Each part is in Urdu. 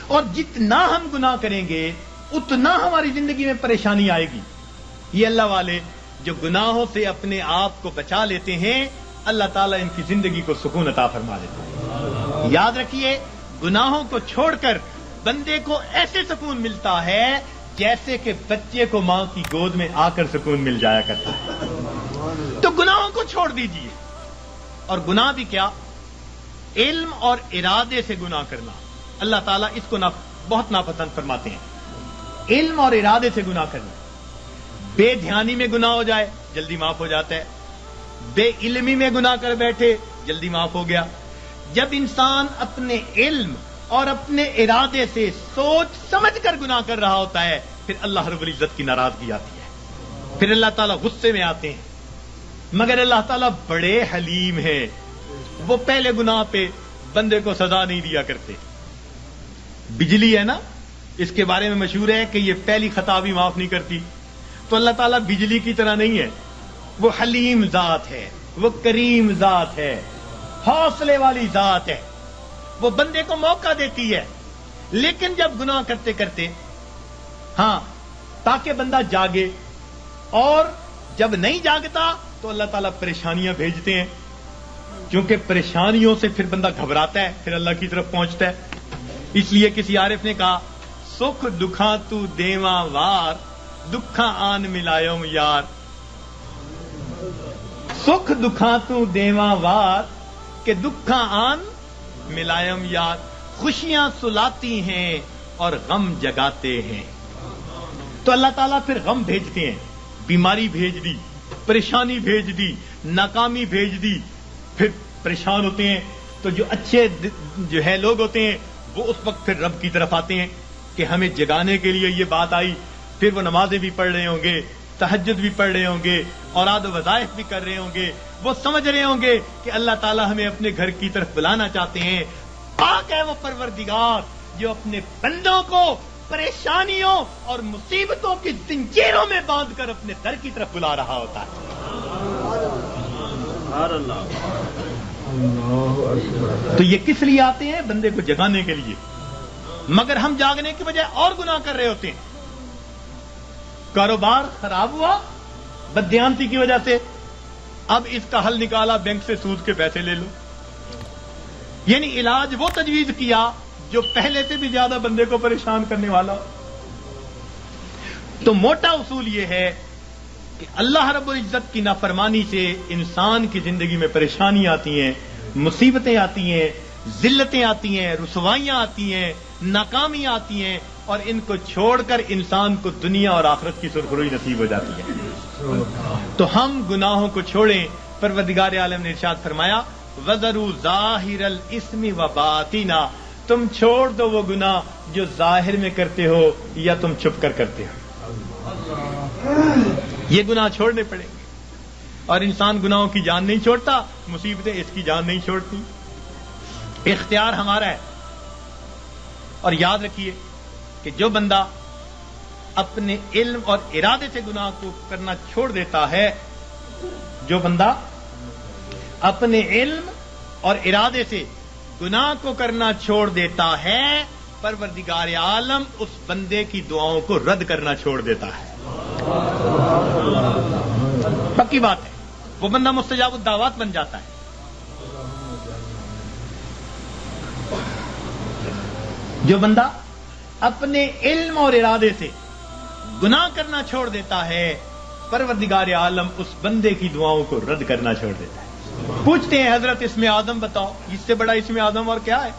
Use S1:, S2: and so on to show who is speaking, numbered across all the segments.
S1: اور جتنا ہم گناہ کریں گے اتنا ہماری زندگی میں پریشانی آئے گی. یہ اللہ والے جو گناہوں سے اپنے آپ کو بچا لیتے ہیں اللہ تعالیٰ ان کی زندگی کو سکون عطا فرما دیتا ہے. یاد رکھیے گناہوں کو چھوڑ کر بندے کو ایسے سکون ملتا ہے جیسے کہ بچے کو ماں کی گود میں آ کر سکون مل جایا کرتا ہے. تو گناہوں کو چھوڑ دیجیے. اور گناہ بھی کیا؟ علم اور ارادے سے گناہ کرنا اللہ تعالیٰ اس کو بہت ناپسند فرماتے ہیں. علم اور ارادے سے گناہ کرنا. بے دھیانی میں گناہ ہو جائے جلدی معاف ہو جاتا ہے. بے علمی میں گناہ کر بیٹھے جلدی معاف ہو گیا. جب انسان اپنے علم اور اپنے ارادے سے سوچ سمجھ کر گناہ کر رہا ہوتا ہے پھر اللہ رب العزت کی ناراضگی آتی ہے. پھر اللہ تعالیٰ غصے میں آتے ہیں. مگر اللہ تعالیٰ بڑے حلیم ہیں. وہ پہلے گناہ پہ بندے کو سزا نہیں دیا کرتے. بجلی ہے نا، اس کے بارے میں مشہور ہے کہ یہ پہلی خطا بھی معاف نہیں کرتی. تو اللہ تعالیٰ بجلی کی طرح نہیں ہے. وہ حلیم ذات ہے، وہ کریم ذات ہے، حوصلے والی ذات ہے. وہ بندے کو موقع دیتی ہے. لیکن جب گناہ کرتے کرتے تاکہ بندہ جاگے، اور جب نہیں جاگتا تو اللہ تعالیٰ پریشانیاں بھیجتے ہیں. کیونکہ پریشانیوں سے پھر بندہ گھبراتا ہے، پھر اللہ کی طرف پہنچتا ہے. اس لیے کسی عارف نے کہا سکھ دکھاں تو دیواں وار دکھاں آن ملایوم یار. سکھ دکھاں تو دیواں وار کہ دکھاں آن ملائم یار. خوشیاں سلاتی ہیں اور غم جگاتے ہیں. تو اللہ تعالیٰ پھر غم بھیجتے ہیں. بیماری بھیج دی، پریشانی بھیج دی، ناکامی بھیج دی. پھر پریشان ہوتے ہیں تو جو اچھے جو ہے لوگ ہوتے ہیں وہ اس وقت پھر رب کی طرف آتے ہیں کہ ہمیں جگانے کے لیے یہ بات آئی. پھر وہ نمازیں بھی پڑھ رہے ہوں گے، تہجد بھی پڑھ رہے ہوں گے، اوراد و وظائف بھی کر رہے ہوں گے. وہ سمجھ رہے ہوں گے کہ اللہ تعالیٰ ہمیں اپنے گھر کی طرف بلانا چاہتے ہیں. پاک ہے وہ پروردگار جو اپنے بندوں کو پریشانیوں اور مصیبتوں کی زنجیروں میں باندھ کر اپنے در کی طرف بلا رہا ہوتا ہے. تو یہ کس لیے آتے ہیں؟ بندے کو جگانے کے لیے. مگر ہم جاگنے کی بجائے اور گناہ کر رہے ہوتے ہیں. کاروبار خراب ہوا بددیانتی کی وجہ سے، اب اس کا حل نکالا بینک سے سود کے پیسے لے لو. یعنی علاج وہ تجویز کیا جو پہلے سے بھی زیادہ بندے کو پریشان کرنے والا. تو موٹا اصول یہ ہے کہ اللہ رب العزت کی نافرمانی سے انسان کی زندگی میں پریشانیاں آتی ہیں، مصیبتیں آتی ہیں، ذلتیں آتی ہیں، رسوائیاں آتی ہیں، ناکامیاں آتی ہیں، اور ان کو چھوڑ کر انسان کو دنیا اور آخرت کی سرخروئی نصیب ہو جاتی ہے. تو ہم گناہوں کو چھوڑیں. پروردگار عالم نے ارشاد فرمایا وَذَرُوا ظَاهِرَ الْإِثْمِ وَبَاطِنَا. تم چھوڑ دو وہ گناہ جو ظاہر میں کرتے ہو یا تم چھپ کر کرتے ہو. یہ گناہ چھوڑنے پڑیں گے. اور انسان گناہوں کی جان نہیں چھوڑتا، مصیبتیں اس کی جان نہیں چھوڑتی. اختیار ہمارا ہے. اور یاد رکھیے کہ جو بندہ اپنے علم اور ارادے سے گناہ کو کرنا چھوڑ دیتا ہے، جو بندہ اپنے علم اور ارادے سے گناہ کو کرنا چھوڑ دیتا ہے، پروردگار عالم اس بندے کی دعاؤں کو رد کرنا چھوڑ دیتا ہے. پکی بات ہے. وہ بندہ مستجاب الدعوات بن جاتا ہے. جو بندہ اپنے علم اور ارادے سے گناہ کرنا چھوڑ دیتا ہے، پروردگار عالم اس بندے کی دعاؤں کو رد کرنا چھوڑ دیتا ہے. پوچھتے ہیں حضرت اسم اعظم بتاؤ، اس سے بڑا اسم اعظم اور کیا ہے؟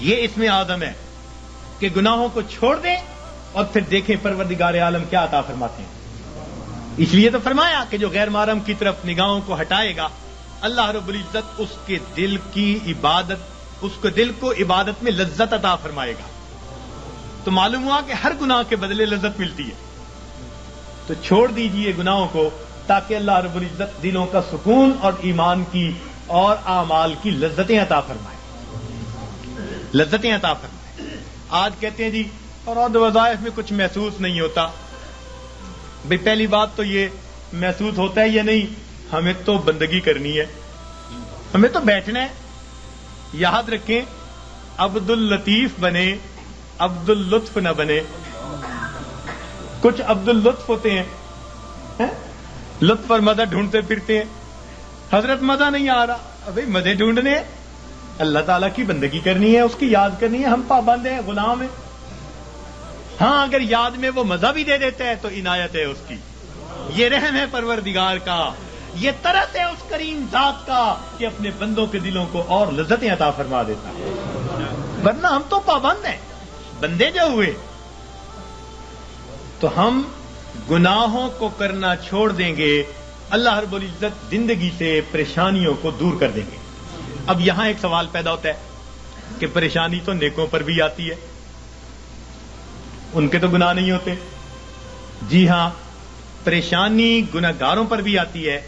S1: یہ اسم اعظم ہے کہ گناہوں کو چھوڑ دیں اور پھر دیکھیں پروردگار عالم کیا عطا فرماتے ہیں. اس لیے تو فرمایا کہ جو غیر محرم کی طرف نگاہوں کو ہٹائے گا اللہ رب العزت اس کے دل کی عبادت، اس کو دل کو عبادت میں لذت عطا فرمائے گا. تو معلوم ہوا کہ ہر گناہ کے بدلے لذت ملتی ہے. تو چھوڑ دیجئے گناہوں کو تاکہ اللہ رب العزت دلوں کا سکون اور ایمان کی اور اعمال کی لذتیں عطا فرمائے. لذتیں عطا فرمائے. آج کہتے ہیں جی اور وظائف میں کچھ محسوس نہیں ہوتا. بھئی پہلی بات تو یہ محسوس ہوتا ہے یا نہیں، ہمیں تو بندگی کرنی ہے، ہمیں تو بیٹھنا ہے. یاد رکھیں عبد اللطیف بنے، عبد اللطف نہ بنے. کچھ عبد اللطف ہوتے ہیں، لطف اور مزہ ڈھونڈتے پھرتے ہیں. حضرت مزہ نہیں آ رہا، بھائی مزے ڈھونڈنے، اللہ تعالیٰ کی بندگی کرنی ہے، اس کی یاد کرنی ہے. ہم پابند ہیں، غلام ہیں. ہاں اگر یاد میں وہ مزہ بھی دے دیتا ہے تو عنایت ہے اس کی. یہ رحم ہے پروردگار کا، یہ طرز ہے اس کریم ذات کا کہ اپنے بندوں کے دلوں کو اور لذتیں عطا فرما دیتا ہے. ورنہ ہم تو پابند ہیں، بندے جو ہوئے تو ہم گناہوں کو کرنا چھوڑ دیں گے، اللہ رب العزت زندگی سے پریشانیوں کو دور کر دیں گے. اب یہاں ایک سوال پیدا ہوتا ہے کہ پریشانی تو نیکوں پر بھی آتی ہے، ان کے تو گناہ نہیں ہوتے. جی ہاں، پریشانی گناہگاروں پر بھی آتی ہے،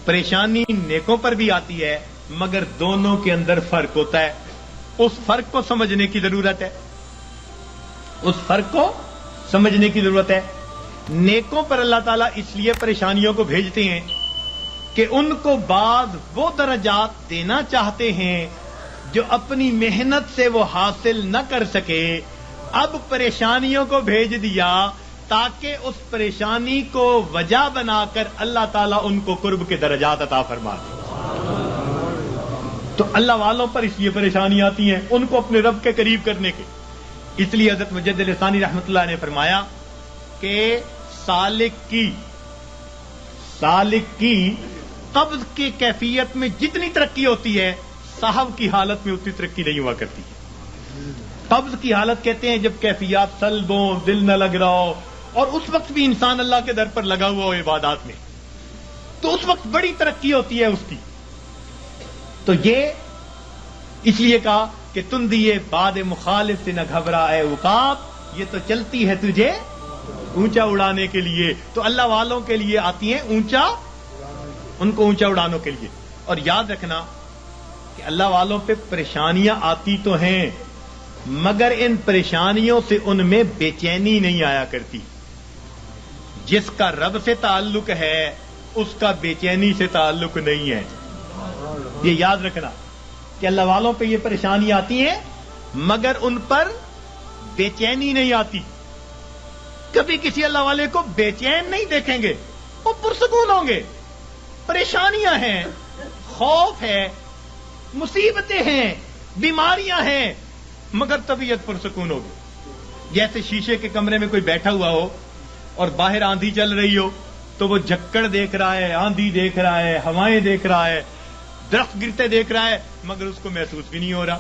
S1: پریشانی نیکوں پر بھی آتی ہے، مگر دونوں کے اندر فرق ہوتا ہے. اس فرق کو سمجھنے کی ضرورت ہے، اس فرق کو سمجھنے کی ضرورت ہے. نیکوں پر اللہ تعالیٰ اس لیے پریشانیوں کو بھیجتے ہیں کہ ان کو بعض وہ درجات دینا چاہتے ہیں جو اپنی محنت سے وہ حاصل نہ کر سکے. اب پریشانیوں کو بھیج دیا تاکہ اس پریشانی کو وجہ بنا کر اللہ تعالیٰ ان کو قرب کے درجات عطا فرما دے. تو اللہ والوں پر اس لیے پریشانی آتی ہیں ان کو اپنے رب کے قریب کرنے کے. اس لیے حضرت مجدد ثانی رحمۃ اللہ نے فرمایا کہ سالک کی قبض کی کیفیت میں جتنی ترقی ہوتی ہے صاحب کی حالت میں اتنی ترقی نہیں ہوا کرتی. قبض کی حالت کہتے ہیں جب کیفیات سلب ہو، دل نہ لگ رہا ہو، اور اس وقت بھی انسان اللہ کے در پر لگا ہوا ہو عبادات میں، تو اس وقت بڑی ترقی ہوتی ہے اس کی. تو یہ اس لیے کہا کہ تم دیے باد مخالف سے نہ گھبرا اے عقاب، یہ تو چلتی ہے تجھے اونچا اڑانے کے لیے. تو اللہ والوں کے لیے آتی ہیں اونچا، ان کو اونچا اڑانے کے لیے. اور یاد رکھنا کہ اللہ والوں پہ پریشانیاں آتی تو ہیں مگر ان پریشانیوں سے ان میں بے چینی نہیں آیا کرتی. جس کا رب سے تعلق ہے اس کا بے چینی سے تعلق نہیں ہے. یہ یاد رکھنا کہ اللہ والوں پہ یہ پریشانی آتی ہیں مگر ان پر بے چینی نہیں آتی. کبھی کسی اللہ والے کو بے چین نہیں دیکھیں گے، وہ پرسکون ہوں گے. پریشانیاں ہیں، خوف ہے، مصیبتیں ہیں، بیماریاں ہیں، مگر طبیعت پرسکون ہوگی. جیسے شیشے کے کمرے میں کوئی بیٹھا ہوا ہو اور باہر آندھی چل رہی ہو تو وہ جھکڑ دیکھ رہا ہے، آندھی دیکھ رہا ہے، ہوائیں دیکھ رہا ہے، درخت گرتے دیکھ رہا ہے، مگر اس کو محسوس بھی نہیں ہو رہا.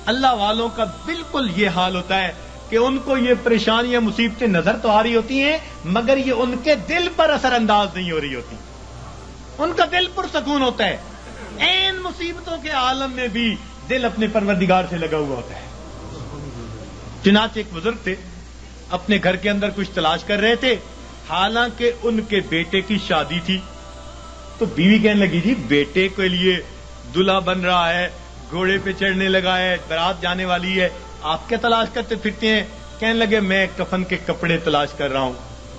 S1: اللہ والوں کا بالکل یہ حال ہوتا ہے کہ ان کو یہ پریشانیاں مصیبتیں نظر تو آ رہی ہوتی ہیں مگر یہ ان کے دل پر اثر انداز نہیں ہو رہی ہوتی. ان کا دل پرسکون ہوتا ہے. عین مصیبتوں کے عالم میں بھی دل اپنے پروردگار سے لگا ہوا ہوتا ہے. چنانچہ ایک بزرگ تھے، اپنے گھر کے اندر کچھ تلاش کر رہے تھے، حالانکہ ان کے بیٹے کی شادی تھی. تو بیوی کہنے لگی جی بیٹے کے لیے دلہا بن رہا ہے، گھوڑے پہ چڑھنے لگا ہے، بارات جانے والی ہے، آپ کیا تلاش کرتے پھرتے ہیں؟ کہنے لگے میں کفن کے کپڑے تلاش کر رہا ہوں،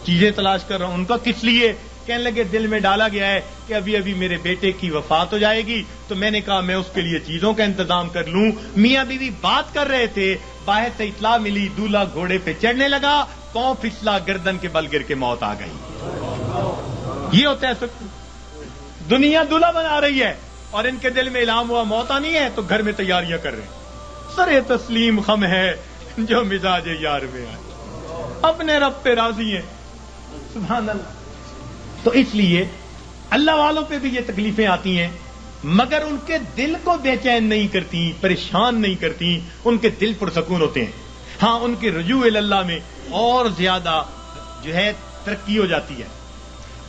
S1: چیزیں تلاش کر رہا ہوں. ان کا کس لیے؟ کہنے لگے دل میں ڈالا گیا ہے کہ ابھی ابھی میرے بیٹے کی وفات ہو جائے گی تو میں نے کہا میں اس کے لیے چیزوں کا انتظام کر لوں. میاں بیوی بات کر رہے تھے، باہر سے اطلاع ملی دولہا گھوڑے پہ چڑھنے لگا، پاؤں پھسلا، گردن کے بل گر کے موت آ گئی. یہ ہوتا ہے سب. دنیا دولہا بنا رہی ہے اور ان کے دل میں الہام ہوا موت آنی ہے تو گھر میں تیاریاں کر رہے ہیں. سر تسلیم خم ہے جو مزاج یار میں آئے، اپنے رب پہ راضی ہیں. سبحان اللہ. تو اس لیے اللہ والوں پہ بھی یہ تکلیفیں آتی ہیں مگر ان کے دل کو بے چین نہیں کرتی، پریشان نہیں کرتی، ان کے دل پرسکون ہوتے ہیں. ہاں ان کے رجوع اللہ میں اور زیادہ جو ہے ترقی ہو جاتی ہے.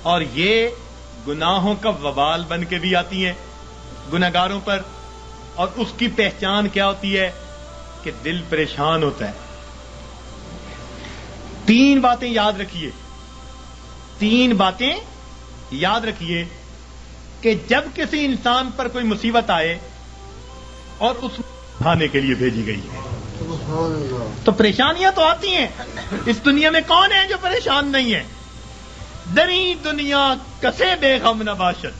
S1: اور یہ گناہوں کا وبال بن کے بھی آتی ہیں گناہگاروں پر. اور اس کی پہچان کیا ہوتی ہے کہ دل پریشان ہوتا ہے. 3 باتیں یاد رکھیے، 3 باتیں یاد رکھیے کہ جب کسی انسان پر کوئی مصیبت آئے اور اس بھانے کے لیے بھیجی گئی ہے تو پریشانیاں تو آتی ہیں. اس دنیا میں کون ہے جو پریشان نہیں ہے؟ دری دنیا کسے بے غم نباشد،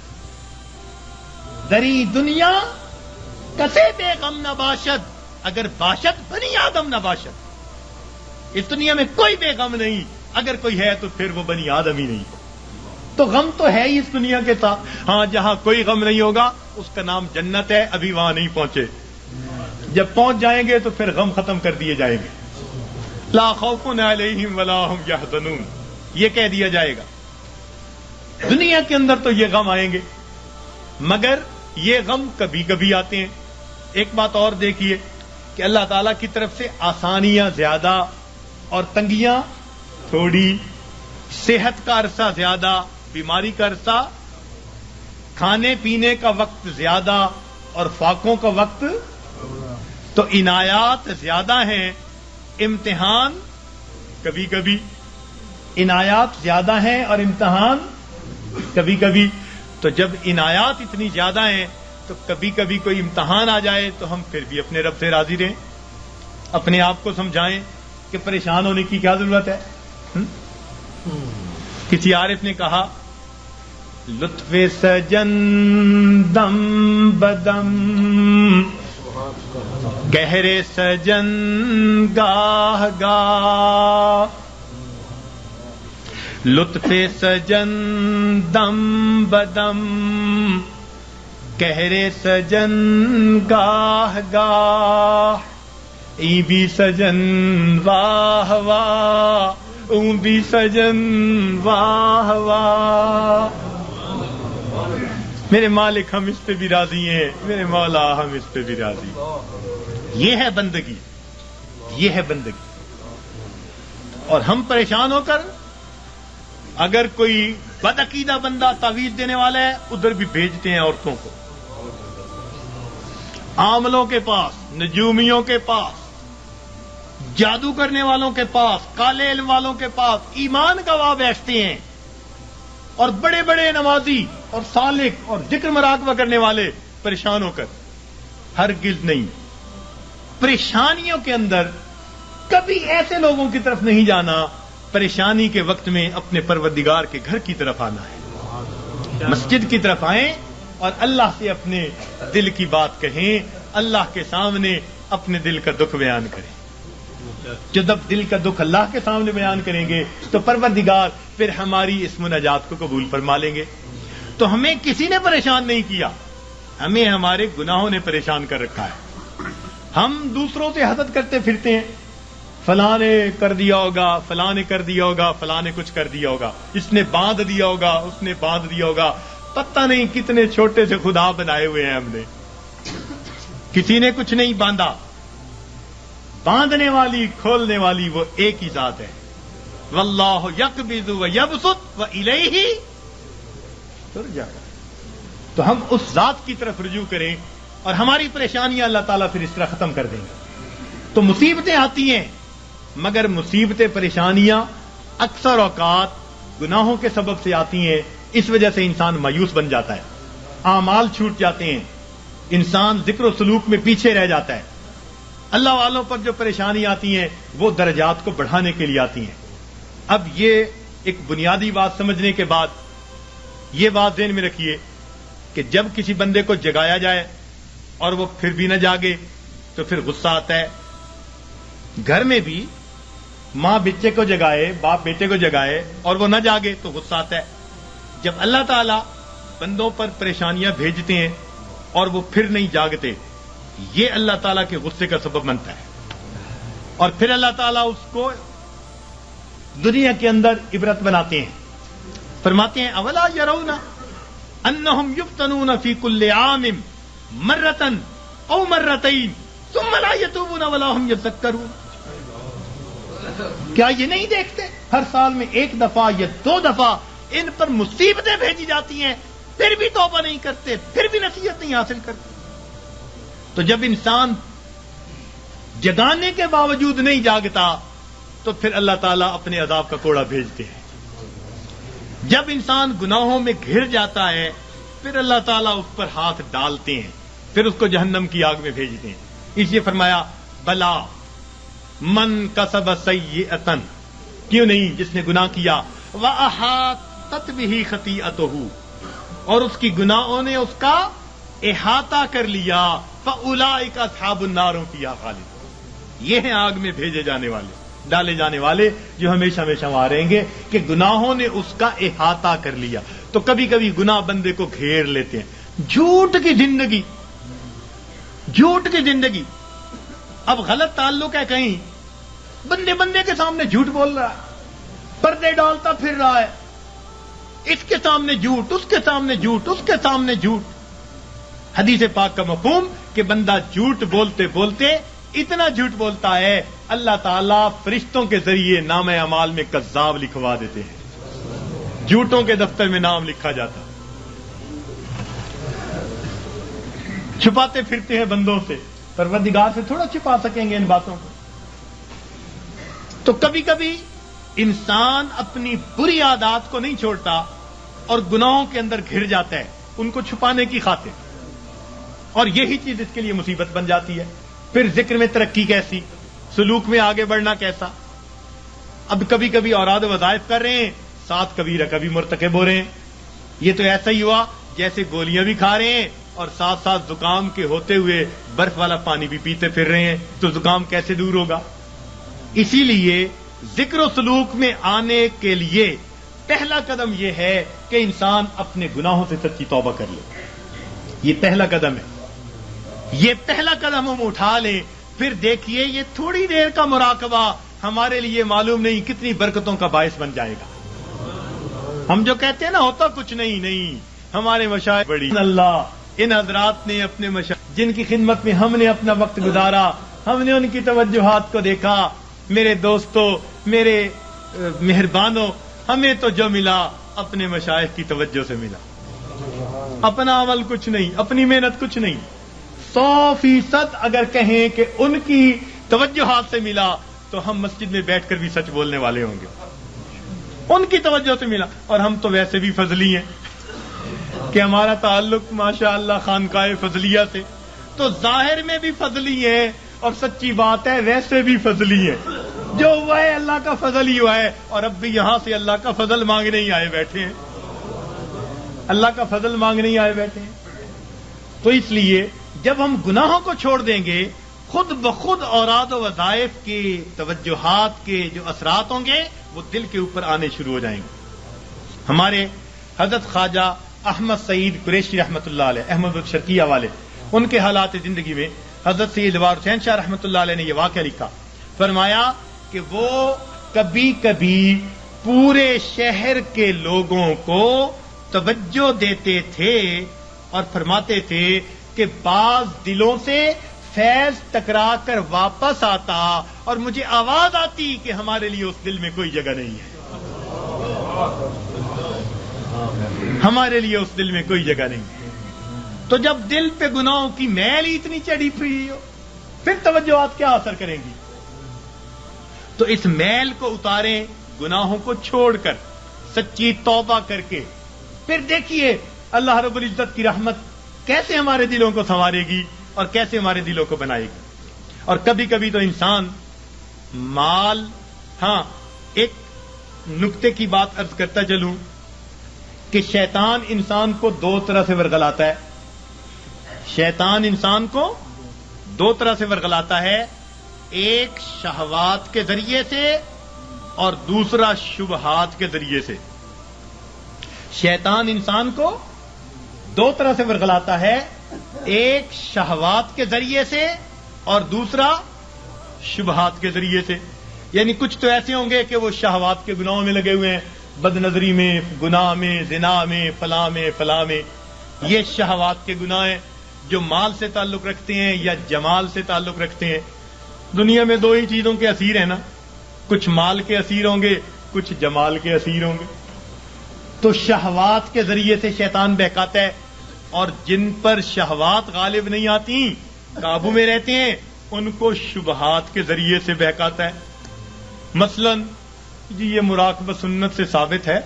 S1: دری دنیا کسے بے غم نباشد. اگر باشد بنی آدم نہ باشد، اس دنیا میں کوئی بے غم نہیں، اگر کوئی ہے تو پھر وہ بنی آدم ہی نہیں۔ تو غم تو ہے ہی اس دنیا کے ساتھ، ہاں جہاں کوئی غم نہیں ہوگا اس کا نام جنت ہے، ابھی وہاں نہیں پہنچے، جب پہنچ جائیں گے تو پھر غم ختم کر دیے جائیں گے۔ لا خوف علیہم ولا هم یحزنون، یہ کہہ دیا جائے گا۔ دنیا کے اندر تو یہ غم آئیں گے، مگر یہ غم کبھی کبھی آتے ہیں۔ ایک بات اور دیکھیے کہ اللہ تعالیٰ کی طرف سے آسانیاں زیادہ اور تنگیاں تھوڑی، صحت کا عرصہ زیادہ، بیماری کا عرصہ، کھانے پینے کا وقت زیادہ اور فاقوں کا وقت، تو عنایات زیادہ ہیں، امتحان کبھی کبھی، عنایات زیادہ ہیں اور امتحان کبھی کبھی۔ تو جب عنایات اتنی زیادہ ہیں تو کبھی کبھی کوئی امتحان آ جائے تو ہم پھر بھی اپنے رب سے راضی رہیں، اپنے آپ کو سمجھائیں کہ پریشان ہونے کی کیا ضرورت ہے۔ کسی عارف نے کہا لطف سجن دم بدم، گہرے سجن گاہ گاہ، لطف سجن دم بدم، گہرے سجن گاہ گاہ، ای بھی سجن واہ واہ، اون بھی سجن واہ واہ۔ میرے مالک ہم اس پہ بھی راضی ہیں، میرے مولا ہم اس پہ بھی راضی ہیں۔ یہ ہے بندگی، یہ ہے بندگی۔ اور ہم پریشان ہو کر اگر کوئی بدعقیدہ بندہ تعویذ دینے والا ہے ادھر بھی بھیجتے ہیں عورتوں کو، عاملوں کے پاس، نجومیوں کے پاس، جادو کرنے والوں کے پاس، کالے علم والوں کے پاس، ایمان گواہ بیٹھتے ہیں، اور بڑے بڑے نمازی اور سالک اور ذکر مراقبہ کرنے والے پریشان ہو کر۔ ہرگز نہیں، پریشانیوں کے اندر کبھی ایسے لوگوں کی طرف نہیں جانا، پریشانی کے وقت میں اپنے پروردگار کے گھر کی طرف آنا ہے، مسجد کی طرف آئیں اور اللہ سے اپنے دل کی بات کہیں، اللہ کے سامنے اپنے دل کا دکھ بیان کریں۔ جب دل کا دکھ اللہ کے سامنے بیان کریں گے تو پروردگار پھر ہماری اس مناجات کو قبول فرما لیں گے۔ تو ہمیں کسی نے پریشان نہیں کیا، ہمیں ہمارے گناہوں نے پریشان کر رکھا ہے۔ ہم دوسروں سے حسد کرتے پھرتے ہیں، فلاں نے کر دیا ہوگا، فلاں نے کر دیا ہوگا، فلاں نے کچھ کر دیا ہوگا، اس نے باندھ دیا ہوگا، اس نے باندھ دیا ہوگا، پتہ نہیں کتنے چھوٹے سے خدا بنائے ہوئے ہیں ہم نے، کسی نے کچھ نہیں باندھا۔ باندھنے والی، کھولنے والی وہ ایک ہی ذات ہے۔ واللہ یقبض ویبسط والیہ ترجع۔ تو ہم اس ذات کی طرف رجوع کریں اور ہماری پریشانیاں اللہ تعالیٰ پھر اس طرح ختم کر دیں گے۔ تو مصیبتیں آتی ہیں، مگر مصیبتیں، پریشانیاں اکثر اوقات گناہوں کے سبب سے آتی ہیں، اس وجہ سے انسان مایوس بن جاتا ہے، اعمال چھوٹ جاتے ہیں، انسان ذکر و سلوک میں پیچھے رہ جاتا ہے۔ اللہ والوں پر جو پریشانی آتی ہیں وہ درجات کو بڑھانے کے لیے آتی ہیں۔ اب یہ ایک بنیادی بات سمجھنے کے بعد یہ بات ذہن میں رکھیے کہ جب کسی بندے کو جگایا جائے اور وہ پھر بھی نہ جاگے تو پھر غصہ آتا ہے۔ گھر میں بھی ماں بچے کو جگائے، باپ بیٹے کو جگائے اور وہ نہ جاگے تو غصہ آتا ہے۔ جب اللہ تعالیٰ بندوں پر پریشانیاں بھیجتے ہیں اور وہ پھر نہیں جاگتے، یہ اللہ تعالیٰ کے غصے کا سبب بنتا ہے، اور پھر اللہ تعالیٰ اس کو دنیا کے اندر عبرت بناتے ہیں۔ فرماتے ہیں اولا یرون انہم یفتنون فی کل عام مرتن او مرتین ثم لا یتوبون ولا هم یذکرون۔ کیا یہ نہیں دیکھتے ہر سال میں ایک دفعہ یا دو دفعہ ان پر مصیبتیں بھیجی جاتی ہیں، پھر بھی توبہ نہیں کرتے، پھر بھی نصیحت نہیں حاصل کرتے۔ تو جب انسان جگانے کے باوجود نہیں جاگتا تو پھر اللہ تعالیٰ اپنے عذاب کا کوڑا بھیجتے ہیں۔ جب انسان گناہوں میں گھر جاتا ہے پھر اللہ تعالیٰ اس پر ہاتھ ڈالتے ہیں، پھر اس کو جہنم کی آگ میں بھیجتے ہیں۔ اس لیے فرمایا بلا من کسب سیئۃ، کیوں نہیں جس نے گناہ کیا، وَأَحَاطَتْ بِهِ خَطِیئَتُهُ، اور اس کی گناہوں نے اس کا احاطہ کر لیا، فَأُولَٰئِكَ أَصْحَابُ النَّارِ فِيهَا خَالِدُونَ، یہ ہیں آگ میں بھیجے جانے والے، ڈالے جانے والے، جو ہمیشہ ہمیشہ وہاں رہیں گے کہ گناہوں نے اس کا احاطہ کر لیا۔ تو کبھی کبھی گناہ بندے کو گھیر لیتے ہیں، جھوٹ کی زندگی، جھوٹ کی زندگی۔ اب غلط تعلق ہے کہیں، بندے بندے کے سامنے جھوٹ بول رہا ہے، پردے ڈالتا پھر رہا ہے، اس کے سامنے جھوٹ، اس کے سامنے جھوٹ، اس کے سامنے جھوٹ۔ حدیث پاک کا مفہوم کہ بندہ جھوٹ بولتے بولتے اتنا جھوٹ بولتا ہے، اللہ تعالیٰ فرشتوں کے ذریعے نام اعمال میں کذاب لکھوا دیتے ہیں، جھوٹوں کے دفتر میں نام لکھا جاتا۔ چھپاتے پھرتے ہیں بندوں سے، پروردگار سے تھوڑا چھپا سکیں گے ان باتوں کو۔ تو کبھی کبھی انسان اپنی بری عادات کو نہیں چھوڑتا اور گناہوں کے اندر گھر جاتا ہے ان کو چھپانے کی خاطر، اور یہی چیز اس کے لیے مصیبت بن جاتی ہے۔ پھر ذکر میں ترقی کیسی، سلوک میں آگے بڑھنا کیسا؟ اب کبھی کبھی اوراد وظائف کر رہے ہیں، ساتھ کبیرہ کبھی مرتکب ہو رہے ہیں۔ یہ تو ایسا ہی ہوا جیسے گولیاں بھی کھا رہے ہیں اور ساتھ ساتھ زکام کے ہوتے ہوئے برف والا پانی بھی پیتے پھر رہے ہیں، تو زکام کیسے دور ہوگا؟ اسی لیے ذکر و سلوک میں آنے کے لیے پہلا قدم یہ ہے کہ انسان اپنے گناہوں سے سچی توبہ کر لے۔ یہ پہلا قدم ہے، یہ پہلا قدم ہم اٹھا لیں، پھر دیکھیے یہ تھوڑی دیر کا مراقبہ ہمارے لیے معلوم نہیں کتنی برکتوں کا باعث بن جائے گا۔ ہم جو کہتے ہیں نا ہوتا کچھ نہیں، ہمارے مشائخ بڑی اللہ، ان حضرات نے اپنے مشائخ جن کی خدمت میں ہم نے اپنا وقت گزارا، ہم نے ان کی توجہات کو دیکھا۔ میرے دوستو، میرے مہربانوں، ہمیں تو جو ملا اپنے مشائخ کی توجہ سے ملا، اپنا عمل کچھ نہیں، اپنی محنت کچھ نہیں۔ 100% اگر کہیں کہ ان کی توجہات سے ملا تو ہم مسجد میں بیٹھ کر بھی سچ بولنے والے ہوں گے، ان کی توجہ سے ملا۔ اور ہم تو ویسے بھی فضلی ہیں کہ ہمارا تعلق ماشاءاللہ خانقاہ فضلیہ سے، تو ظاہر میں بھی فضلی ہیں اور سچی بات ہے ویسے بھی فضلی ہیں۔ جو ہوا ہے اللہ کا فضل ہی ہوا ہے، اور اب بھی یہاں سے اللہ کا فضل مانگنے ہی آئے بیٹھے ہیں، اللہ کا فضل مانگنے ہی آئے بیٹھے ہیں۔ تو اس لیے جب ہم گناہوں کو چھوڑ دیں گے، خود بخود اوراد و وظائف کی توجہات کے جو اثرات ہوں گے وہ دل کے اوپر آنے شروع ہو جائیں گے۔ ہمارے حضرت خواجہ احمد سعید قریشی رحمۃ اللہ علیہ، احمد الشرقیہ والے، ان کے حالات زندگی میں حضرت سید وار حسین شاہ رحمۃ اللہ علیہ نے یہ واقعہ لکھا، فرمایا کہ وہ کبھی کبھی پورے شہر کے لوگوں کو توجہ دیتے تھے اور فرماتے تھے کہ بعض دلوں سے فیض ٹکرا کر واپس آتا اور مجھے آواز آتی کہ ہمارے لیے اس دل میں کوئی جگہ نہیں ہے، ہمارے لیے اس دل میں کوئی جگہ نہیں ہے۔ تو جب دل پہ گناہوں کی میل ہی اتنی چڑھی ہوئی ہو، پھر توجہات کیا اثر کریں گی؟ تو اس میل کو اتاریں گناہوں کو چھوڑ کر، سچی توبہ کر کے، پھر دیکھیے اللہ رب العزت کی رحمت کیسے ہمارے دلوں کو سنوارے گی اور کیسے ہمارے دلوں کو بنائے گی۔ اور کبھی کبھی تو انسان مال، ہاں ایک نکتے کی بات عرض کرتا چلوں کہ شیطان انسان کو دو طرح سے ورغلاتا ہے، شیطان انسان کو دو طرح سے ورغلاتا ہے، ایک شہوات کے ذریعے سے اور دوسرا شبہات کے ذریعے سے۔ شیطان انسان کو دو طرح سے ورغلاتا ہے، ایک شہوات کے ذریعے سے اور دوسرا شبہات کے ذریعے سے۔ یعنی کچھ تو ایسے ہوں گے کہ وہ شہوات کے گناہوں میں لگے ہوئے ہیں، بد نظری میں، گناہ میں، زنا میں، فلاں میں، یہ شہوات کے گناہ ہیں جو مال سے تعلق رکھتے ہیں یا جمال سے تعلق رکھتے ہیں۔ دنیا میں دو ہی چیزوں کے اسیر ہیں نا، کچھ مال کے اسیر ہوں گے، کچھ جمال کے اسیر ہوں گے۔ تو شہوات کے ذریعے سے شیطان بہکاتا ہے، اور جن پر شہوات غالب نہیں آتی، قابو میں رہتے ہیں، ان کو شبہات کے ذریعے سے بہکاتا ہے۔ مثلا جی یہ مراقبہ سنت سے ثابت ہے،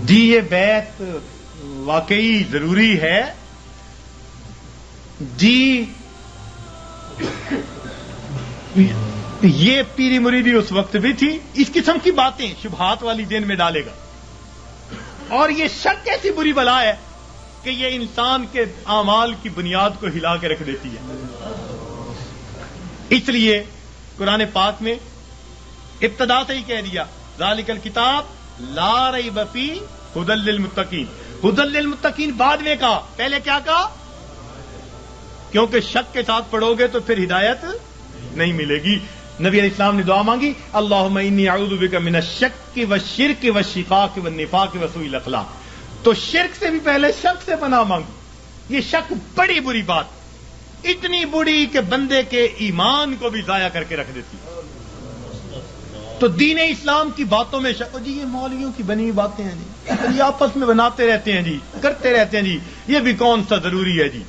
S1: جی یہ بیعت واقعی ضروری ہے، جی یہ پیری مریدی اس وقت بھی تھی، اس قسم کی باتیں شبہات والی دین میں ڈالے گا۔ اور یہ شک ایسی بری بلا ہے کہ یہ انسان کے اعمال کی بنیاد کو ہلا کے رکھ دیتی ہے. اس لیے قرآن پاک میں ابتدا سے ہی کہہ دیا ذالک الکتاب لا ریب فیہ ھدی للمتقین. ھدی للمتقین بعد میں کہا، پہلے کیا کہا؟ کیونکہ شک کے ساتھ پڑھو گے تو پھر ہدایت نہیں ملے گی. نبی علیہ السلام نے دعا مانگی اللہم انی اعوذ بک من الشک والشرک والشقاق والنفاق وسوء الاخلاق. تو شرک سے بھی پہلے شک سے پناہ مانگی. یہ شک بڑی بری بات، اتنی بری کہ بندے کے ایمان کو بھی ضائع کر کے رکھ دیتی. تو دین اسلام کی باتوں میں شک، جی یہ مولویوں کی بنی ہوئی باتیں ہیں جی، یہ آپس میں بناتے رہتے ہیں جی، کرتے رہتے ہیں جی، یہ بھی کون سا ضروری ہے جی.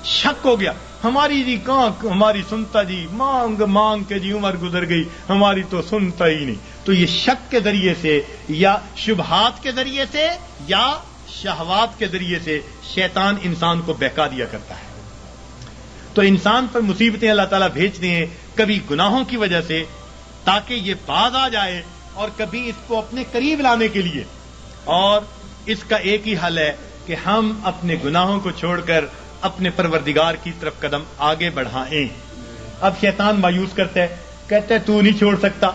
S1: شک ہو گیا. ہماری جی کہاں ہماری سنتا جی، مانگ مانگ کے جی عمر گزر گئی، ہماری تو سنتا ہی نہیں. تو یہ شک کے ذریعے سے یا شبہات کے ذریعے سے یا شہوات کے ذریعے سے شیطان انسان کو بہکا دیا کرتا ہے. تو انسان پر مصیبتیں اللہ تعالیٰ بھیجتے ہیں، کبھی گناہوں کی وجہ سے تاکہ یہ باز آ جائے، اور کبھی اس کو اپنے قریب لانے کے لیے. اور اس کا ایک ہی حل ہے کہ ہم اپنے گناہوں کو چھوڑ کر اپنے پروردگار کی طرف قدم آگے بڑھائیں. اب شیطان مایوس کرتا ہے، کہتا ہے تو نہیں چھوڑ سکتا.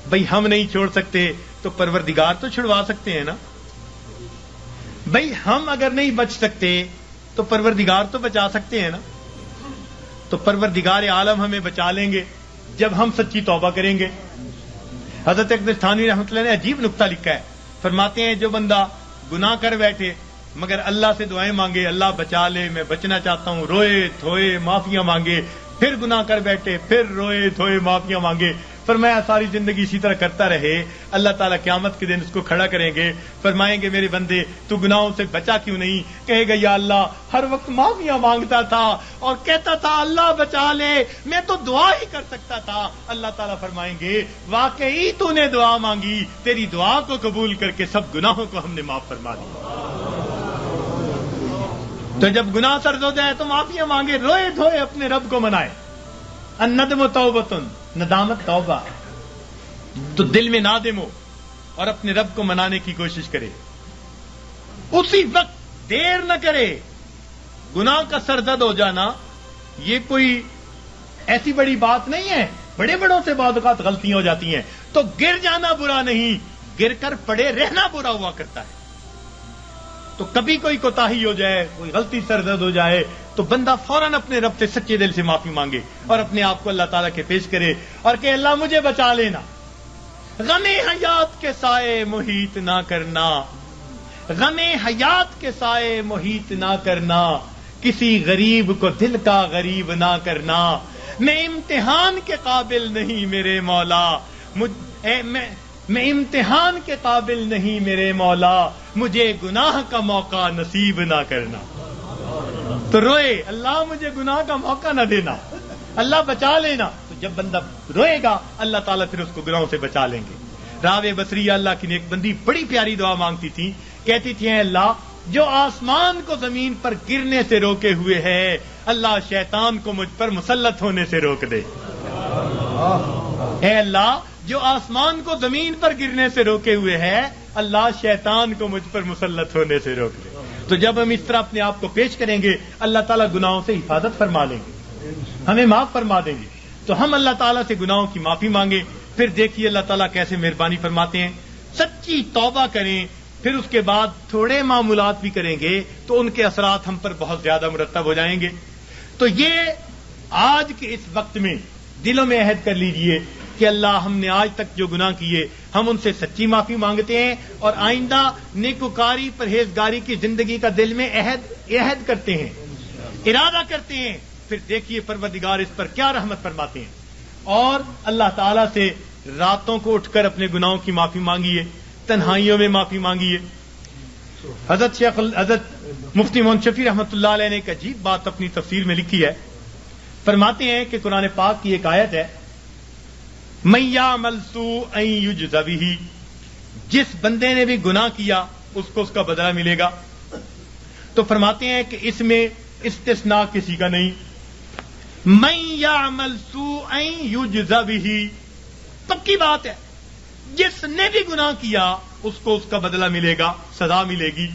S1: بھئی ہم نہیں چھوڑ سکتے تو پروردگار تو چھڑوا سکتے ہیں نا. بھئی ہم اگر نہیں بچ سکتے تو پروردگار تو بچا سکتے ہیں نا. تو پروردگار عالم ہمیں بچا لیں گے جب ہم سچی توبہ کریں گے. حضرت اقدس تھانوی رحمۃ اللہ نے عجیب نقطہ لکھا ہے. فرماتے ہیں جو بندہ گناہ کر بیٹھے مگر اللہ سے دعائیں مانگے اللہ بچا لے، میں بچنا چاہتا ہوں، روئے دھوئے معافیاں مانگے، پھر گناہ کر بیٹھے، پھر روئے دھوئے معافیاں مانگے، فرمایا ساری زندگی اسی طرح کرتا رہے، اللہ تعالیٰ قیامت کے دن اس کو کھڑا کریں گے، فرمائیں گے میرے بندے تو گناہوں سے بچا کیوں نہیں؟ کہے گا یا اللہ ہر وقت معافیاں مانگتا تھا اور کہتا تھا اللہ بچا لے، میں تو دعا ہی کر سکتا تھا. اللہ تعالیٰ فرمائیں گے واقعی تو نے دعا مانگی، تیری دعا کو قبول کر کے سب گناہوں کو ہم نے معاف فرما دیا. تو جب گناہ سرد ہو جائے تو معافیاں مانگے، روئے دھوئے اپنے رب کو منائے. الندم توبۃ، ندامت توبہ. تو دل میں نادم ہو اور اپنے رب کو منانے کی کوشش کرے، اسی وقت دیر نہ کرے. گناہ کا سرزد ہو جانا یہ کوئی ایسی بڑی بات نہیں ہے. بڑے بڑوں سے بعض اوقات غلطیاں ہو جاتی ہیں، تو گر جانا برا نہیں، گر کر پڑے رہنا برا ہوا کرتا ہے. تو کبھی کوئی کوتاہی ہو جائے، کوئی غلطی سرزد ہو جائے تو بندہ فوراً اپنے رب سے سچے دل سے معافی مانگے اور اپنے آپ کو اللہ تعالیٰ کے پیش کرے اور کہ اللہ مجھے بچا لینا. غم حیات کے سائے محیط نہ کرنا، غم حیات کے سائے محیط نہ کرنا، کسی غریب کو دل کا غریب نہ کرنا. میں امتحان کے قابل نہیں میرے مولا، میں امتحان کے قابل نہیں میرے مولا، مجھے گناہ کا موقع نصیب نہ کرنا. تو روئے اللہ مجھے گناہ کا موقع نہ دینا، اللہ بچا لینا. تو جب بندہ روئے گا اللہ تعالیٰ پھر اس کو گناہوں سے بچا لیں گے. راوے بصری اللہ کی نیک بندی بڑی پیاری دعا مانگتی تھی، کہتی تھی اے اللہ جو آسمان کو زمین پر گرنے سے روکے ہوئے ہے، اللہ شیطان کو مجھ پر مسلط ہونے سے روک دے. اے اللہ جو آسمان کو زمین پر گرنے سے روکے ہوئے ہے، اللہ شیطان کو مجھ پر مسلط ہونے سے روک دے. تو جب ہم اس طرح اپنے آپ کو پیش کریں گے اللہ تعالیٰ گناہوں سے حفاظت فرما لیں گے، ہمیں معاف فرما دیں گے. تو ہم اللہ تعالیٰ سے گناہوں کی معافی مانگیں، پھر دیکھیے اللہ تعالیٰ کیسے مہربانی فرماتے ہیں. سچی توبہ کریں، پھر اس کے بعد تھوڑے معمولات بھی کریں گے تو ان کے اثرات ہم پر بہت زیادہ مرتب ہو جائیں گے. تو یہ آج کے اس وقت میں دلوں میں عہد کر لیجئے کہ اللہ ہم نے آج تک جو گناہ کیے ہم ان سے سچی معافی مانگتے ہیں اور آئندہ نیکوکاری پرہیزگاری کی زندگی کا دل میں عہد کرتے ہیں، ارادہ کرتے ہیں. پھر دیکھیے پروردگار اس پر کیا رحمت فرماتے ہیں. اور اللہ تعالیٰ سے راتوں کو اٹھ کر اپنے گناہوں کی معافی مانگیے، تنہائیوں میں معافی مانگیے. حضرت مفتی محمد شفیع رحمۃ اللہ علیہ نے ایک عجیب بات اپنی تفسیر میں لکھی ہے. فرماتے ہیں کہ قرآن پاک کی ایک آیت ہے مَن یعمل سوءًا یجز بہ، جس بندے نے بھی گناہ کیا اس کو اس کا بدلہ ملے گا. تو فرماتے ہیں کہ اس میں استثناء کسی کا نہیں. مَن یعمل سوءًا یجز بہ، پکی بات ہے، جس نے بھی گناہ کیا اس کو اس کا بدلہ ملے گا، سزا ملے گی.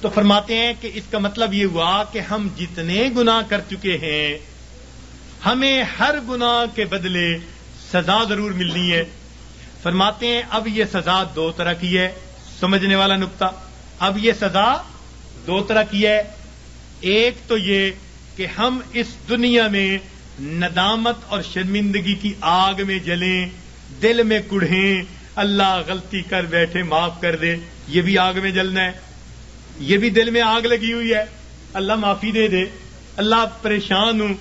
S1: تو فرماتے ہیں کہ اس کا مطلب یہ ہوا کہ ہم جتنے گناہ کر چکے ہیں ہمیں ہر گناہ کے بدلے سزا ضرور ملنی ہے. فرماتے ہیں اب یہ سزا دو طرح کی ہے. سمجھنے والا نقطہ، اب یہ سزا دو طرح کی ہے. ایک تو یہ کہ ہم اس دنیا میں ندامت اور شرمندگی کی آگ میں جلیں، دل میں کڑھیں، اللہ غلطی کر بیٹھے معاف کر دے، یہ بھی آگ میں جلنا ہے. یہ بھی دل میں آگ لگی ہوئی ہے، اللہ معافی دے دے، اللہ پریشان ہوں،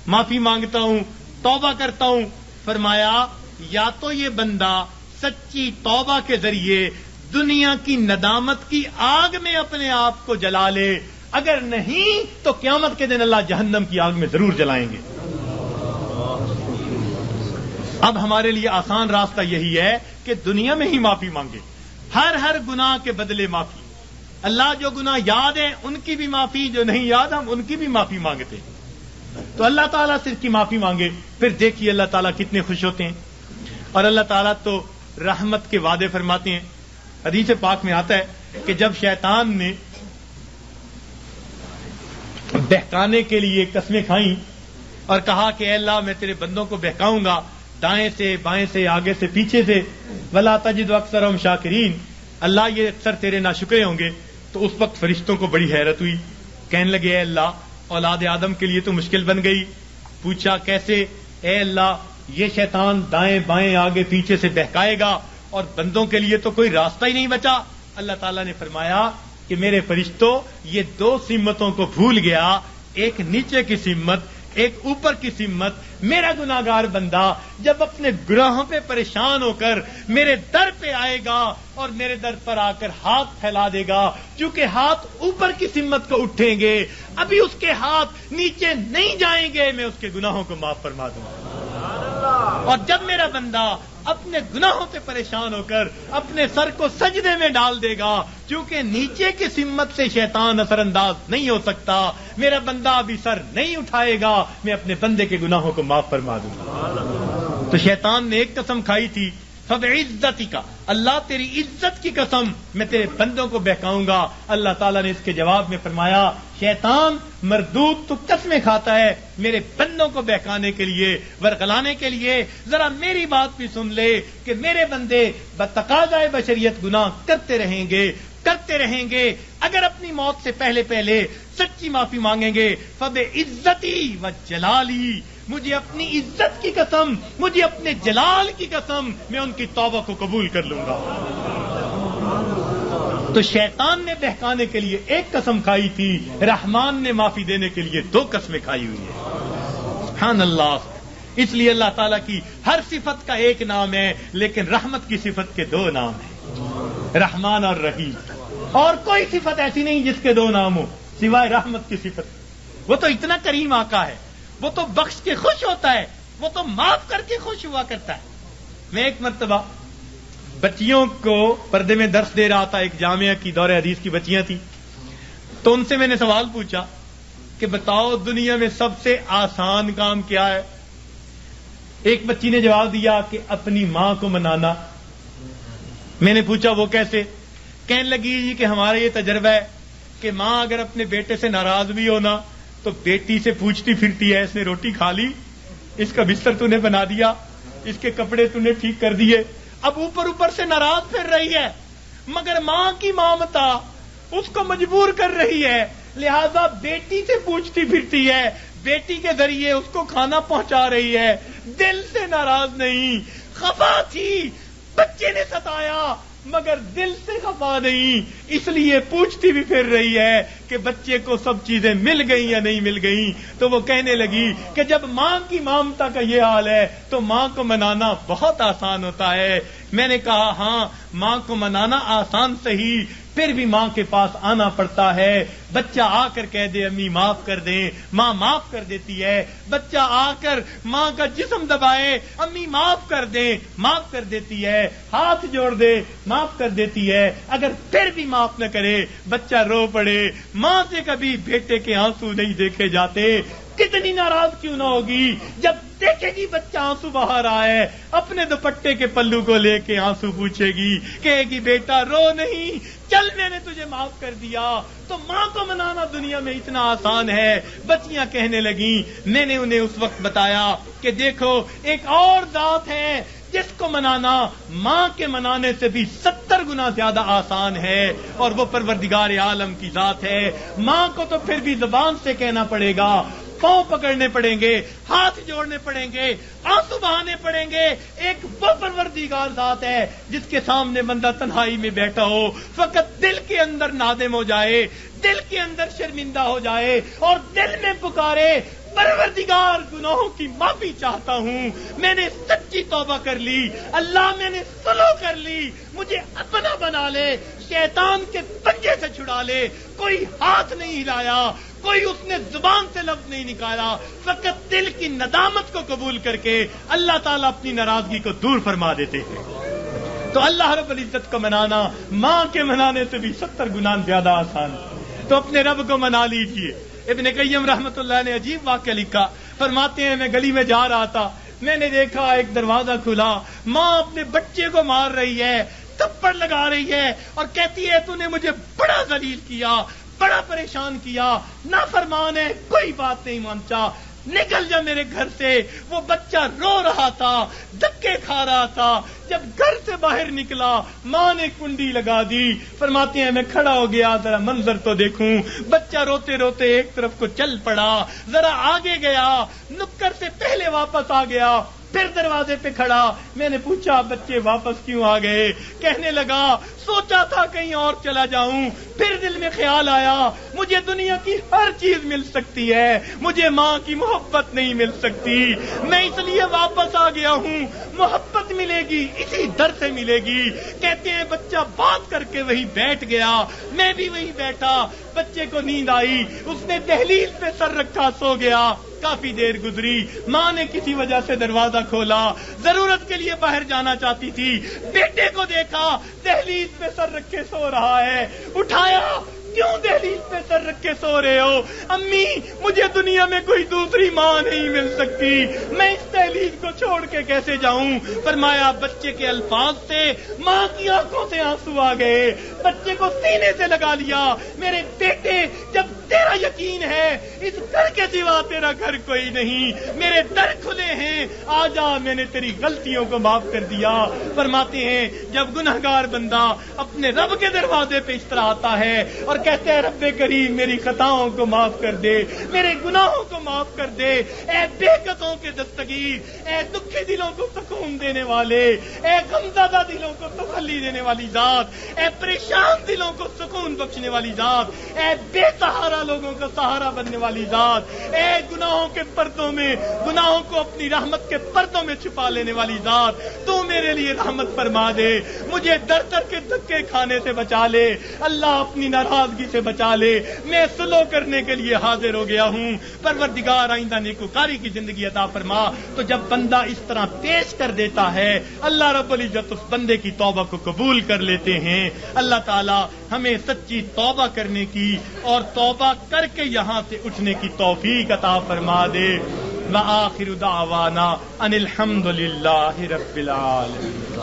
S1: معافی مانگتا ہوں، توبہ کرتا ہوں. فرمایا یا تو یہ بندہ سچی توبہ کے ذریعے دنیا کی ندامت کی آگ میں اپنے آپ کو جلا لے، اگر نہیں تو قیامت کے دن اللہ جہنم کی آگ میں ضرور جلائیں گے. اب ہمارے لیے آسان راستہ یہی ہے کہ دنیا میں ہی معافی مانگے، ہر گناہ کے بدلے معافی. اللہ جو گناہ یاد ہیں ان کی بھی معافی، جو نہیں یاد ہم ان کی بھی معافی مانگتے ہیں. تو اللہ تعالیٰ سے اس کی معافی مانگے، پھر دیکھیے اللہ تعالیٰ کتنے خوش ہوتے ہیں. اور اللہ تعالیٰ تو رحمت کے وعدے فرماتے ہیں. حدیث پاک میں آتا ہے کہ جب شیطان نے بہکانے کے لیے قسمیں کھائیں اور کہا کہ اے اللہ میں تیرے بندوں کو بہکاؤں گا دائیں سے بائیں سے آگے سے پیچھے سے، ولا تجد اکثرہم شاکرین، اللہ یہ اکثر تیرے ناشکرے ہوں گے. تو اس وقت فرشتوں کو بڑی حیرت ہوئی، کہنے لگے اے اللہ اولاد آدم کے لیے تو مشکل بن گئی. پوچھا کیسے؟ اے اللہ یہ شیطان دائیں بائیں آگے پیچھے سے بہکائے گا اور بندوں کے لیے تو کوئی راستہ ہی نہیں بچا. اللہ تعالیٰ نے فرمایا کہ میرے فرشتوں یہ دو سمتوں کو بھول گیا، ایک نیچے کی سمت، ایک اوپر کی سمت. میرا گناہگار بندہ جب اپنے گناہوں پہ پریشان ہو کر میرے در پہ آئے گا اور میرے در پر آ کر ہاتھ پھیلا دے گا، چونکہ ہاتھ اوپر کی سمت کو اٹھیں گے، ابھی اس کے ہاتھ نیچے نہیں جائیں گے، میں اس کے گناہوں کو معاف فرما دوں گا. اور جب میرا بندہ اپنے گناہوں سے پریشان ہو کر اپنے سر کو سجدے میں ڈال دے گا، کیونکہ نیچے کی سمت سے شیطان اثر انداز نہیں ہو سکتا، میرا بندہ ابھی سر نہیں اٹھائے گا، میں اپنے بندے کے گناہوں کو معاف فرما دوں گا. تو شیطان نے ایک قسم کھائی تھی، فبعزتی کا، اللہ تیری عزت کی قسم میں تیرے بندوں کو بہکاؤں گا. اللہ تعالیٰ نے اس کے جواب میں فرمایا شیطان مردود تو قسمیں کھاتا ہے میرے بندوں کو بہکانے کے لیے، ورغلانے کے لیے. ذرا میری بات بھی سن لے کہ میرے بندے بتقاضائے بشریت گناہ کرتے رہیں گے اگر اپنی موت سے پہلے سچی معافی مانگیں گے. فبعزتی و جلالی، مجھے اپنی عزت کی قسم، مجھے اپنے جلال کی قسم، میں ان کی توبہ کو قبول کر لوں گا. تو شیطان نے بہکانے کے لیے ایک قسم کھائی تھی، رحمان نے معافی دینے کے لیے دو قسمیں کھائی ہوئی ہیں. سبحان اللہ. اس لیے اللہ تعالیٰ کی ہر صفت کا ایک نام ہے، لیکن رحمت کی صفت کے دو نام ہیں، رحمان اور رحیم. اور کوئی صفت ایسی نہیں جس کے دو نام ہو سوائے رحمت کی صفت. وہ تو اتنا کریم آقا ہے، وہ تو بخش کے خوش ہوتا ہے، وہ تو معاف کر کے خوش ہوا کرتا ہے. میں ایک مرتبہ بچیوں کو پردے میں درس دے رہا تھا، ایک جامعہ کی دور حدیث کی بچیاں تھیں. تو ان سے میں نے سوال پوچھا کہ بتاؤ دنیا میں سب سے آسان کام کیا ہے؟ ایک بچی نے جواب دیا کہ اپنی ماں کو منانا. میں نے پوچھا وہ کیسے؟ کہنے لگی جی کہ ہمارا یہ تجربہ ہے کہ ماں اگر اپنے بیٹے سے ناراض بھی ہونا تو بیٹی سے پوچھتی پھرتی ہے اس نے روٹی کھا لی، اس کا بستر تو نے بنا دیا، اس کے کپڑے تو نے ٹھیک کر دیے. اب اوپر سے ناراض پھر رہی ہے، مگر ماں کی مامتا اس کو مجبور کر رہی ہے، لہذا بیٹی سے پوچھتی پھرتی ہے، بیٹی کے ذریعے اس کو کھانا پہنچا رہی ہے. دل سے ناراض نہیں، خفا تھی، بچے نے ستایا مگر دل سے خفا نہیں، اس لیے پوچھتی بھی پھر رہی ہے کہ بچے کو سب چیزیں مل گئیں یا نہیں مل گئیں. تو وہ کہنے لگی کہ جب ماں کی مامتا کا یہ حال ہے تو ماں کو منانا بہت آسان ہوتا ہے. میں نے کہا ہاں ماں کو منانا آسان صحیح، پھر بھی ماں کے پاس آنا پڑتا ہے. بچہ آ کر کہہ دے امی معاف کر دیں، ماں معاف کر دیتی ہے. بچہ آ کر ماں کا جسم دبائے، امی معاف کر دیں، معاف کر دیتی ہے. ہاتھ جوڑ دے، معاف کر دیتی ہے. اگر پھر بھی معاف نہ کرے، بچہ رو پڑے، ماں سے کبھی بیٹے کے آنسو نہیں دیکھے جاتے. کتنی ناراض کیوں نہ ہوگی جب دیکھے گی بچہ آنسو بہا رہا ہے، اپنے دوپٹے کے پلو کو لے کے آنسو پوچھے گی، کہے گی بیٹا رو نہیں، چل میں نے تجھے معاف کر دیا۔ تو ماں کو منانا دنیا میں اتنا آسان ہے۔ بچیاں کہنے لگیں، میں نے انہیں اس وقت بتایا کہ دیکھو ایک اور ذات ہے جس کو منانا ماں کے منانے سے بھی 70 گنا زیادہ آسان ہے، اور وہ پروردگار عالم کی ذات ہے۔ ماں کو تو پھر بھی زبان سے کہنا پڑے گا، پاؤں پکڑنے پڑیں گے، ہاتھ جوڑنے پڑیں گے، آنسو بہانے پڑیں گے۔ ایک وہ پروردگار ذات ہے جس کے سامنے بندہ تنہائی میں بیٹھا ہو، فقط دل کے اندر نادم ہو جائے، دل کے اندر شرمندہ ہو جائے اور دل میں پکارے، پروردگار گناہوں کی معافی چاہتا ہوں، میں نے سچی توبہ کر لی، اللہ میں نے صلح کر لی، مجھے اپنا بنا لے، شیطان کے پنجے سے چھڑا لے۔ کوئی ہاتھ نہیں ہلایا، کوئی اس نے زبان سے لفظ نہیں نکالا، فقط دل کی ندامت کو قبول کر کے اللہ تعالیٰ اپنی ناراضگی کو دور فرما دیتے ہیں۔ تو اللہ رب العزت کو منانا ماں کے منانے سے بھی 70 گنا زیادہ آسان ہے۔ تو اپنے رب کو منا لیجئے۔ ابن قیم رحمت اللہ نے عجیب واقعہ لکھا، فرماتے ہیں میں گلی میں جا رہا تھا، میں نے دیکھا ایک دروازہ کھلا، ماں اپنے بچے کو مار رہی ہے، تھپڑ لگا رہی ہے اور کہتی ہے تو نے مجھے بڑا ذلیل کیا، بڑا پریشان کیا، نافرمان ہے، کوئی بات نہیں مانتا، نکل جا میرے گھر سے۔ وہ بچہ رو رہا تھا، دھکے کھا رہا تھا، جب گھر سے باہر نکلا ماں نے کنڈی لگا دی۔ فرماتے ہیں میں کھڑا ہو گیا، ذرا منظر تو دیکھوں، بچہ روتے روتے ایک طرف کو چل پڑا، ذرا آگے گیا، نکر سے پہلے واپس آ گیا، پھر دروازے پہ کھڑا، میں نے پوچھا بچے واپس کیوں آ گئے؟ کہنے لگا سوچا تھا کہیں اور چلا جاؤں، پھر دل میں خیال آیا مجھے دنیا کی ہر چیز مل سکتی ہے، مجھے ماں کی محبت نہیں مل سکتی، میں اس لیے واپس آ گیا ہوں، محبت ملے گی اسی در سے ملے گی۔ کہتے ہیں بچہ بات کر کے وہی بیٹھ گیا، میں بھی وہی بیٹھا، بچے کو نیند آئی، اس نے دہلیز پہ سر رکھا سو گیا۔ کافی دیر گزری، ماں نے کسی وجہ سے دروازہ کھولا، ضرورت کے لیے باہر جانا چاہتی تھی، بیٹے کو دیکھا دہلیز پہ سر رکھے سو رہا ہے، اٹھایا، کیوں دہلیز پہ سر رکھے سو رہے ہو؟ امی مجھے دنیا میں کوئی دوسری ماں نہیں مل سکتی، میں اس دہلیز کو چھوڑ کے کیسے جاؤں؟ فرمایا بچے کے الفاظ سے ماں کی آنکھوں سے آنسو آ گئے، بچے کو سینے سے لگا لیا، میرے بیٹے جب تیرا یقین ہے اس گھر کے سوا تیرا گھر کوئی نہیں، میرے در کھلے ہیں، آ جا، میں نے تیری غلطیوں کو معاف کر دیا۔ فرماتے ہیں جب گنہگار بندہ اپنے رب کے دروازے پہ اس طرح آتا ہے اور کہتے ہیں رب کریم میری خطاؤں کو معاف کر دے، میرے گناہوں کو معاف کر دے، اے بے قصوں کے دستگیر، اے دکھی دلوں کو سکون دینے والے، اے غمزدہ دلوں کو تسلی دینے والی ذات، اے پریشان دلوں کو سکون بخشنے والی ذات، اے بے سہارا لوگوں کا سہارا بننے والی ذات، اے گناہوں کے پردوں میں گناہوں کو اپنی رحمت کے پردوں میں چھپا لینے والی ذات، تو میرے لیے رحمت فرما دے، مجھے در در کے دھکے کھانے سے بچا لے، اللہ اپنی ناراضگی سے بچا لے، میں صلح کرنے کے لیے حاضر ہو گیا ہوں، پروردگار آئندہ نیکوکاری کی زندگی عطا فرما۔ تو جب بندہ اس طرح پیش کر دیتا ہے اللہ رب العزت اس بندے کی توبہ کو قبول کر لیتے ہیں۔ اللہ تعالی ہمیں سچی توبہ کرنے کی اور توبہ کر کے یہاں سے اٹھنے کی توفیق عطا فرما دے۔ وآخر دعوانا ان الحمد للہ رب العالمین۔